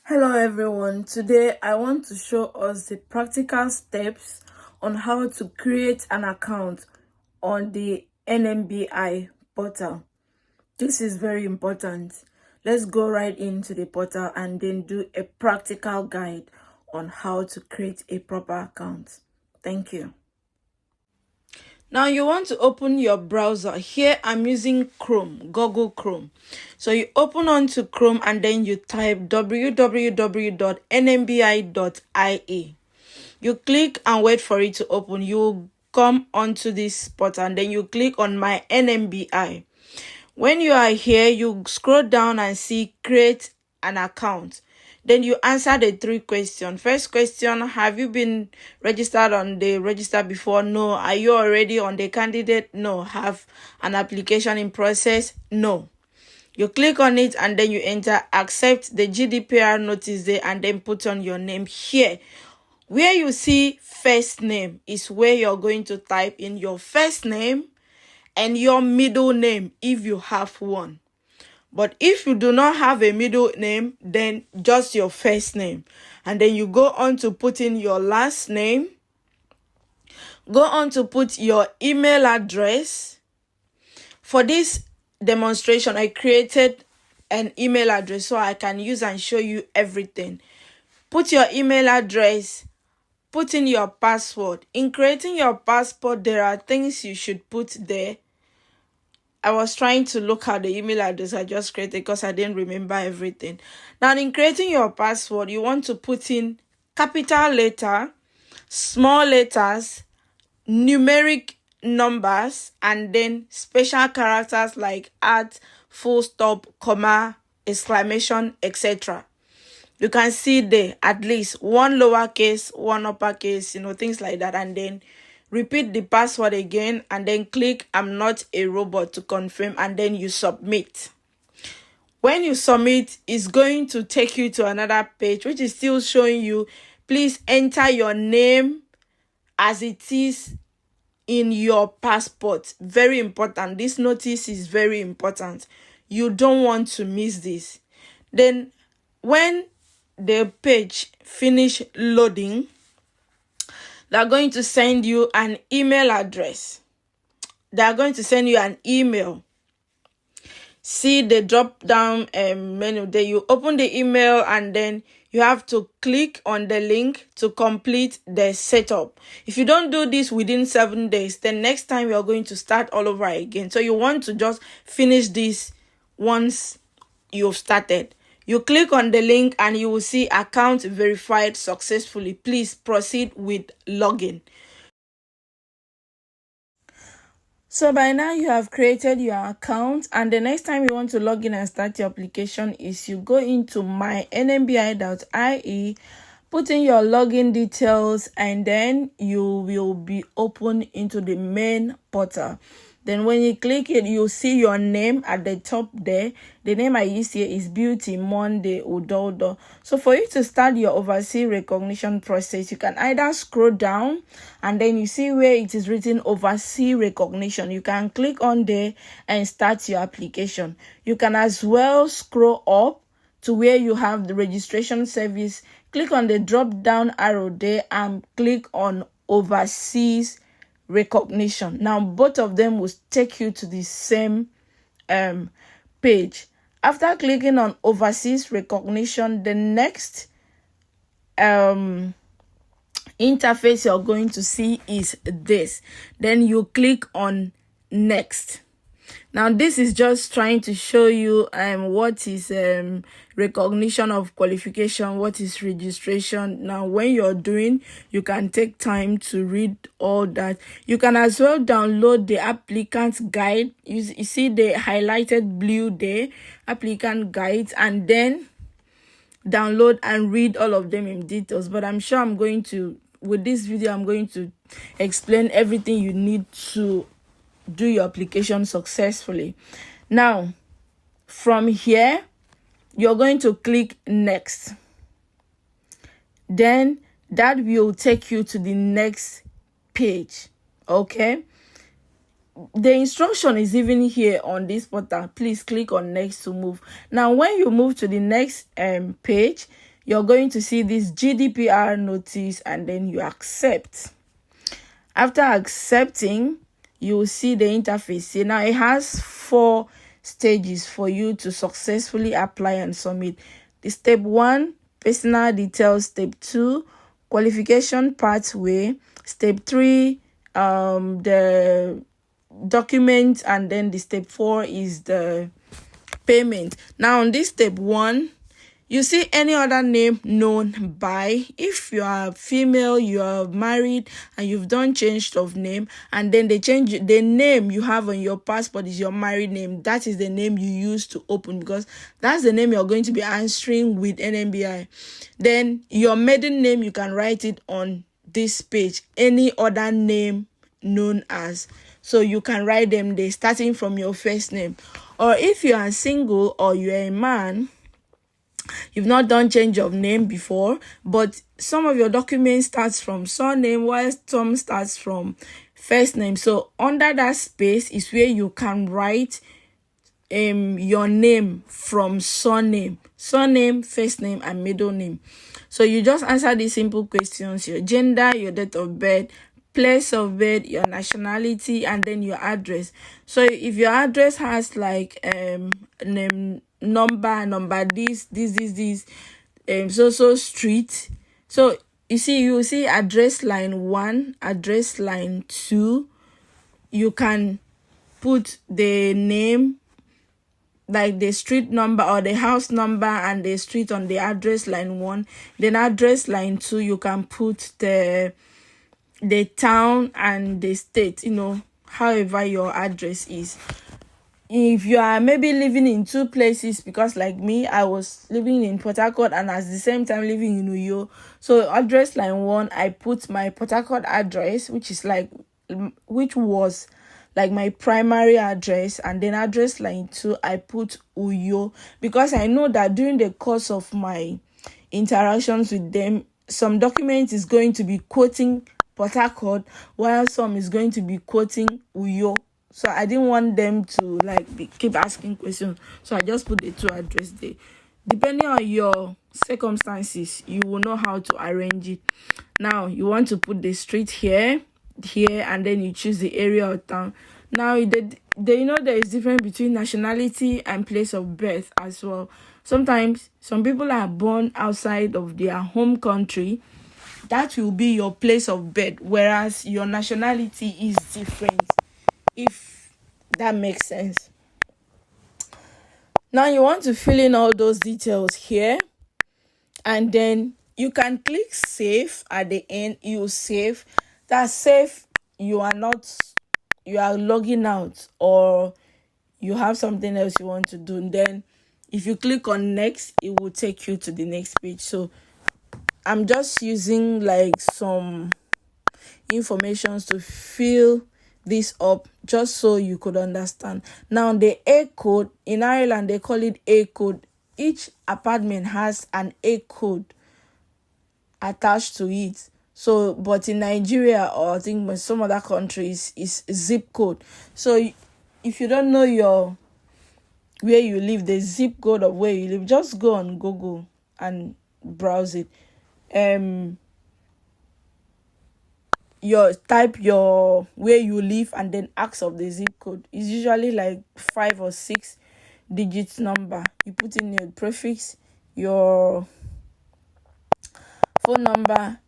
Hello everyone, today I want to show us the practical steps on how to create an account on the Nmbi portal. This is very important. Let's go right into the portal and then do a practical guide on how to create a proper account. Thank you. Now you want to open your browser. Here I'm using Chrome, Google Chrome. So you open onto Chrome and then you type www.nmbi.ie. You click and wait for it to open. You come onto this portal and then you click on my Nmbi. When you are here, you scroll down and see create an account. Then you answer the 3 questions. First question, have you been registered on the register before? No. Are you already on the candidate? No. Have an application in process? No. You click on it and then you enter accept the GDPR notice there and then put on your name here. Where you see first name is where you're going to type in your first name and your middle name if you have one. But if you do not have a middle name, then just your first name. And then you go on to put in your last name. Go on to put your email address. For this demonstration, I created an email address so I can use and show you everything. Put your email address. Put in your password. In creating your passport, there are things you should put there. I was trying to look at the email address I just created because I didn't remember everything. Now, in creating your password, you want to put in capital letter, small letters, numeric numbers, and then special characters like at, full stop, comma, exclamation, etc. You can see there at least one lowercase, one uppercase, things like that. And then repeat the password again and then click I'm not a robot to confirm and then you submit. When you submit, it's going to take you to another page which is still showing you please enter your name as it is in your passport. Very important. This notice is very important. You don't want to miss this. Then when the page finish loading, they're going to send you an email address. They're going to send you an email. See the drop down menu there. You open the email and then you have to click on the link to complete the setup. If you don't do this within 7 days, then next time you're going to start all over again. So you want to just finish this once you've started. You click on the link and you will see account verified successfully. Please proceed with login. So by now you have created your account and the next time you want to log in and start your application is you go into mynmbi.ie, put in your login details and then you will be open into the main portal. Then when you click it, you'll see your name at the top there. The name I use here is Beauty Monday Udodo. So for you to start your overseas recognition process, you can either scroll down and then you see where it is written overseas recognition. You can click on there and start your application. You can as well scroll up to where you have the registration service. Click on the drop down arrow there and click on overseas recognition. Now both of them will take you to the same page. After clicking on overseas recognition, the next interface you're going to see is this. Then you click on next. Now this is just trying to show you what is recognition of qualification, what is registration. Now when you're doing, you can take time to read all that. You can as well download the applicant guide. You see the highlighted blue there, applicant guides, and then download and read all of them in details. But I'm sure with this video I'm going to explain everything you need to do your application successfully. Now from here you're going to click next. Then that will take you to the next page. Okay, the instruction is even here on this portal. Please click on next to move. Now when you move to the next page, you're going to see this GDPR notice, and then you accept. After accepting, you will see the interface. See, now it has 4 stages for you to successfully apply and submit. The step 1, personal details. Step 2, qualification pathway. Step 3, the document, and then the step 4 is the payment. Now on this step 1, you see any other name known by. If you are female, you are married, and you've done change of name, and then they change the name you have on your passport is your married name, that is the name you use to open, because that's the name you're going to be answering with Nmbi. Then your maiden name, you can write it on this page. Any other name known as, so you can write them there starting from your first name. Or if you are single or you're a man, you've not done change of name before, but some of your documents starts from surname, while some starts from first name. So under that space is where you can write your name from surname, first name, and middle name. So you just answer these simple questions: your gender, your date of birth, place of birth, your nationality, and then your address. So if your address has like name, number this so street, so you will see address line 1, address line 2. You can put the name, like the street number or the house number and the street on the address line 1. Then address line 2, you can put the town and the state, however your address is. If you are maybe living in 2 places, because like me, I was living in Port Harcourt and at the same time living in Uyo. So address line 1, I put my Port Harcourt address, which was like my primary address, and then address line 2, I put Uyo, because I know that during the course of my interactions with them, some document is going to be quoting Port Harcourt, while some is going to be quoting Uyo. So I didn't want them to keep asking questions. So I just put the 2 address there. Depending on your circumstances, you will know how to arrange it. Now you want to put the street here, and then you choose the area or town. Now there is difference between nationality and place of birth as well. Sometimes some people are born outside of their home country. That will be your place of birth, whereas your nationality is different, if that makes sense. Now you want to fill in all those details here, and then you can click save at the end. You save. That save, you are logging out, or you have something else you want to do. And then if you click on next, it will take you to the next page. So I'm just using some information to fill this up, just so you could understand. Now the A code, in Ireland they call it A code. Each apartment has an A code attached to it. So but in Nigeria, or I think some other countries, is zip code. So if you don't know where you live, the zip code of where you live, just go on Google and browse it. Type where you live and then ask of the zip code. It's usually 5 or 6 digits number. You put in your prefix, your phone number,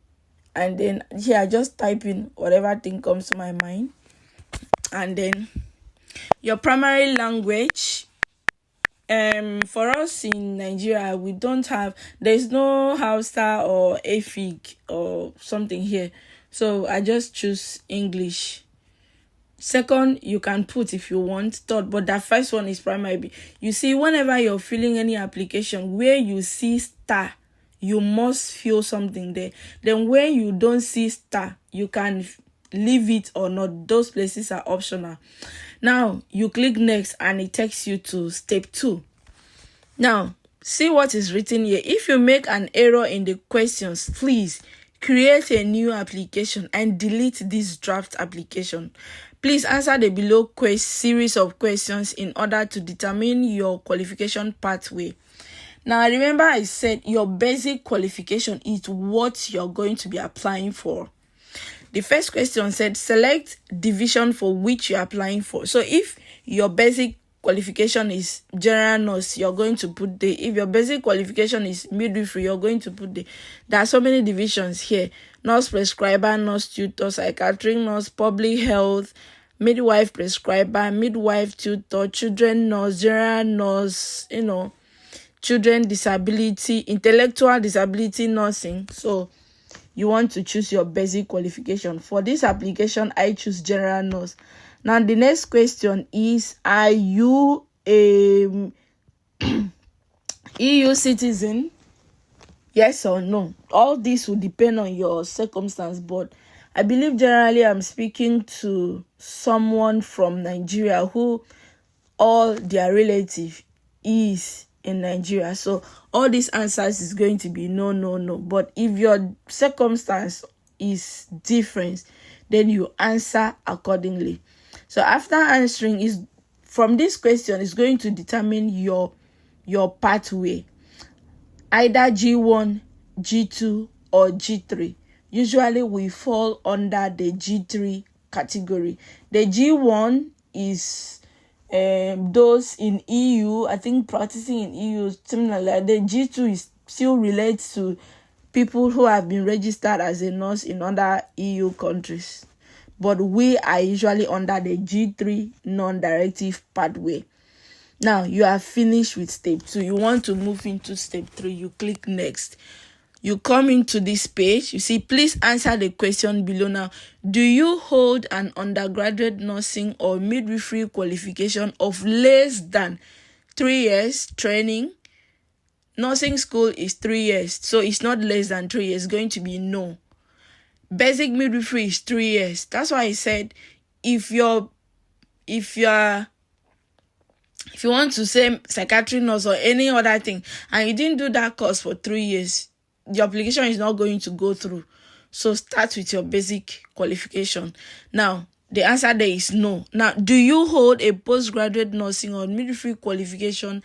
and then here I just type in whatever thing comes to my mind. And then your primary language. For us in Nigeria, there's no Hausa or Efik or something here. So I just choose English. Second, you can put if you want. Third, but that first one is primary. You see, whenever you're filling any application, where you see star, you must fill something there. Then when you don't see star, you can leave it or not. Those places are optional. Now you click next and it takes you to step 2. Now see what is written here. If you make an error in the questions, please create a new application and delete this draft application. Please answer the below series of questions in order to determine your qualification pathway. Now, remember I said your basic qualification is what you're going to be applying for. The first question said select division for which you're applying for. So if your basic qualification is general nurse, you're going to put the. If your basic qualification is midwifery, you're going to put the. There are so many divisions here: nurse prescriber, nurse tutor, psychiatric nurse, public health, midwife prescriber, midwife tutor, children nurse, general nurse, children disability, intellectual disability nursing. So you want to choose your basic qualification. For this application, I choose general nurse. Now, the next question is, are you a EU citizen? Yes or no? All this will depend on your circumstance, but I believe generally I'm speaking to someone from Nigeria who all their relative is in Nigeria. So all these answers is going to be no, no, no. But if your circumstance is different, then you answer accordingly. So after answering, is from this question is going to determine your pathway. Either G1, G2, or G3. Usually we fall under the G3 category. The G1 is those in EU, I think practicing in EU, similar. Like the G2 is still relates to people who have been registered as a nurse in other EU countries. But we are usually under the G3 non-directive pathway. Now, you are finished with step 2. You want to move into step 3. You click next. You come into this page. You see, please answer the question below now. Do you hold an undergraduate nursing or midwifery qualification of less than 3 years training? Nursing school is 3 years, so it's not less than 3 years. It's going to be no. Basic midwifery is 3 years. That's why I said if you want to say psychiatric nurse or any other thing and you didn't do that course for 3 years, the application is not going to go through. So start with your basic qualification. Now, the answer there is no. Now, do you hold a postgraduate nursing or midwifery qualification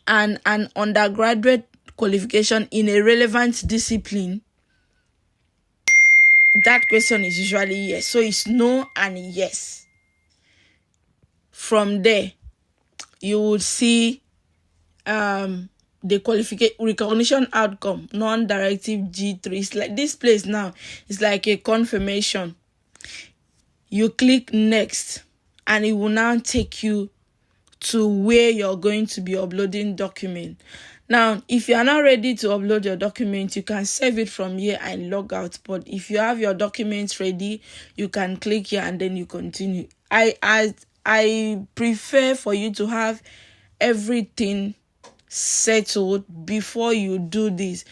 and an undergraduate qualification in a relevant discipline? That question is usually yes. So it's no and yes. From there, you will see the qualification recognition outcome, non-directive G3. It's like this place now. It's like a confirmation. You click next and it will now take you to where you're going to be uploading document. Now, if you are not ready to upload your document, you can save it from here and log out. But if you have your documents ready, you can click here and then you continue. I prefer for you to have everything settled before you do this,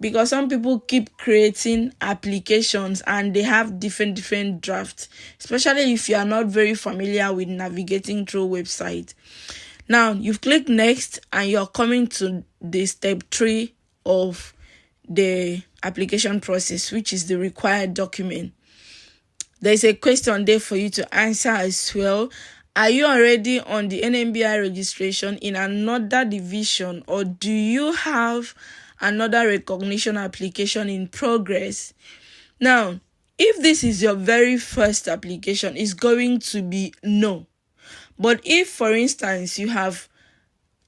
because some people keep creating applications and they have different drafts, especially if you are not very familiar with navigating through website. Now, you've clicked next and you're coming to the step 3 of the application process, which is the required document. There's a question there for you to answer as well. Are you already on the Nmbi registration in another division, or do you have another recognition application in progress? Now, if this is your very first application, it's going to be no. But if, for instance, you have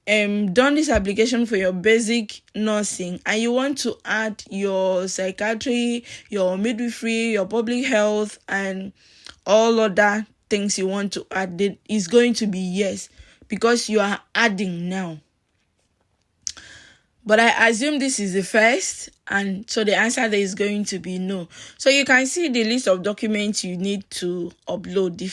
done this application for your basic nursing and you want to add your psychiatry, your midwifery, your public health, and all other things you want to add, it is going to be yes, because you are adding now. But I assume this is the first, and so the answer there is going to be no. So you can see the list of documents you need to upload. The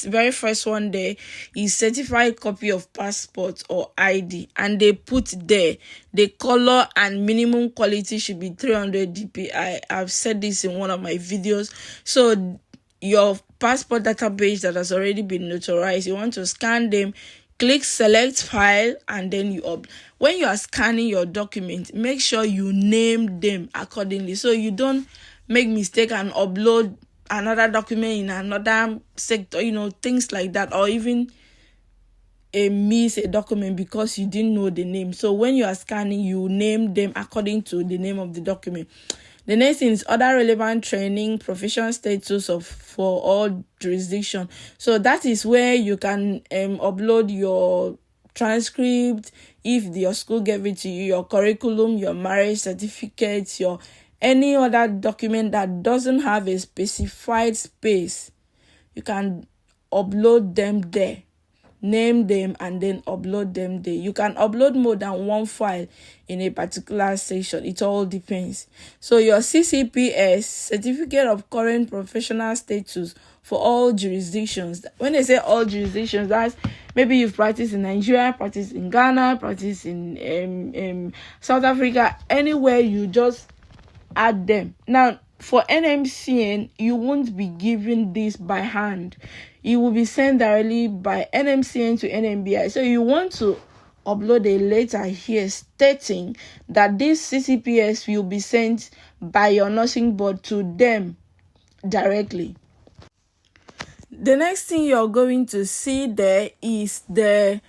very first one there is certified copy of passport or ID, and they put there the color and minimum quality should be 300 dpi. I've said this in one of my videos. So your passport database that has already been notarized, you want to scan them, click select file, and then when you are scanning your document, make sure you name them accordingly so you don't make mistake and upload another document in another sector, things like that, or even miss a document because you didn't know the name. So when you are scanning, you name them according to the name of the document. The next thing is other relevant training, professional status for all jurisdictions. So that is where you can upload your transcript, if your school gave it to you, your curriculum, your marriage certificate, your any other document that doesn't have a specified space. You can upload them there, name them, and then upload them there. You can upload more than one file in a particular section. It all depends. So your CCPS, Certificate of Current Professional Status for all jurisdictions. When they say all jurisdictions, that's maybe you've practiced in Nigeria, practiced in Ghana, practiced in South Africa, anywhere, you just add them. Now, for NMCN, you won't be given this by hand. It will be sent directly by NMCN to Nmbi. So you want to upload a letter here stating that this CCPS will be sent by your nursing board to them directly. The next thing you're going to see there is the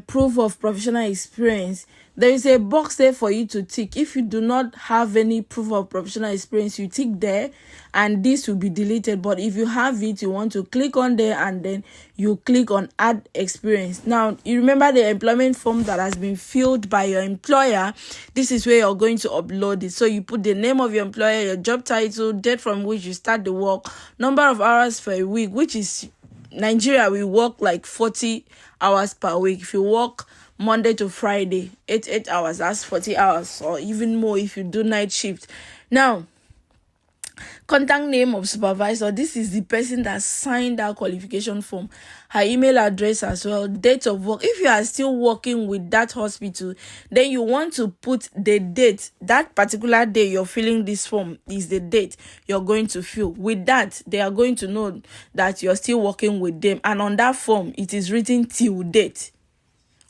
proof of professional experience. There is a box there for you to tick. If you do not have any proof of professional experience, you tick there and this will be deleted. But if you have it, you want to click on there and then you click on add experience. Now, you remember the employment form that has been filled by your employer. This is where you're going to upload it. So you put the name of your employer, your job title, date from which you start the work, number of hours for a week, which is Nigeria, we work like 40 hours per week. If you work Monday to Friday, 8 hours, that's 40 hours, or even more if you do night shift. Now, contact name of supervisor. This is the person that signed that qualification form. Her email address as well. Date of work. If you are still working with that hospital, then you want to put the date. That particular day you're filling this form is the date you're going to fill. With that, they are going to know that you're still working with them. And on that form, it is written till date,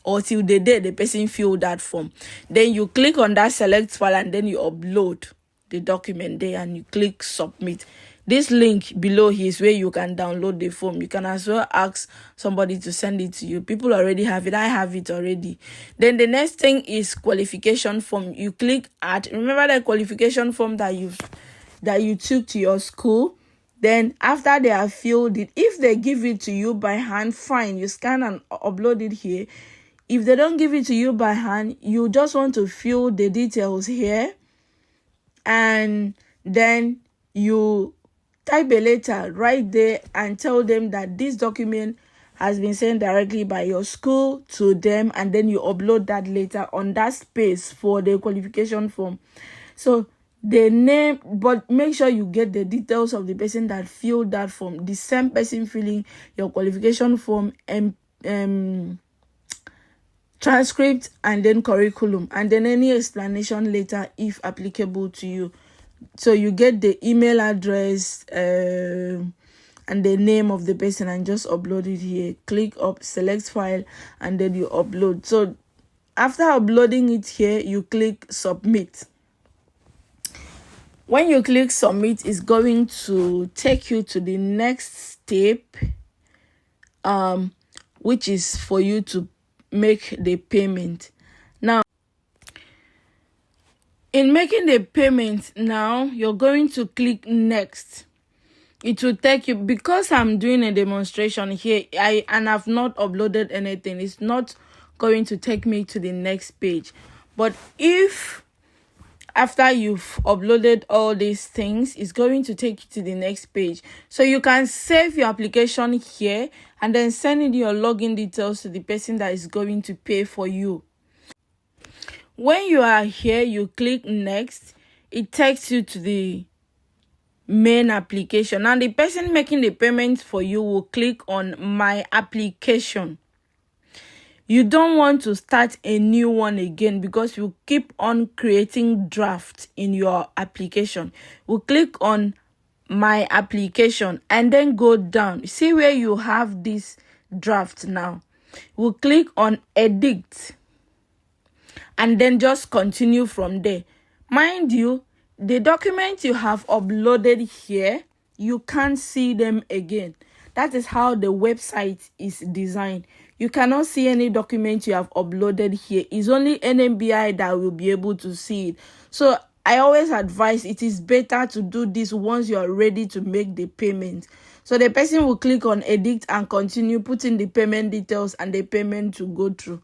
or till the day the person filled that form. Then you click on that select file and then you upload the document there and you click submit. This link below here is where you can download the form. You can as well ask somebody to send it to you. People already have it. I have it already. Then the next thing is qualification form. You click add. Remember the qualification form that you took to your school. Then after they have filled it, if they give it to you by hand, fine, you scan and upload it here. If they don't give it to you by hand, you just want to fill the details here, and then you type a letter right there and tell them that this document has been sent directly by your school to them, and then you upload that letter on that space for the qualification form. So the name, but make sure you get the details of the person that filled that form, the same person filling your qualification form, and transcript, and then curriculum, and then any explanation later if applicable to you. So you get the email address and the name of the person and just upload it here. Click up, select file, and then you upload. So after uploading it here, you click submit. When you click submit, it's going to take you to the next step, which is for you to make the payment. Now, in making the payment, now you're going to click next. It will take you, because I'm doing a demonstration here, and I've not uploaded anything, it's not going to take me to the next page. But if after you've uploaded all these things, it's going to take you to the next page. So you can save your application here and then send in your login details to the person that is going to pay for you. When you are here, you click next. It takes you to the main application. And the person making the payment for you will click on my application. You don't want to start a new one again because you keep on creating drafts in your application. We'll click on my application and then go down. See where you have this draft now. We'll click on edit and then just continue from there. Mind you, the documents you have uploaded here, you can't see them again. That is how the website is designed. You cannot see any document you have uploaded here. It's only Nmbi that will be able to see it. So I always advise it is better to do this once you are ready to make the payment. So the person will click on edit and continue, putting the payment details and the payment to go through.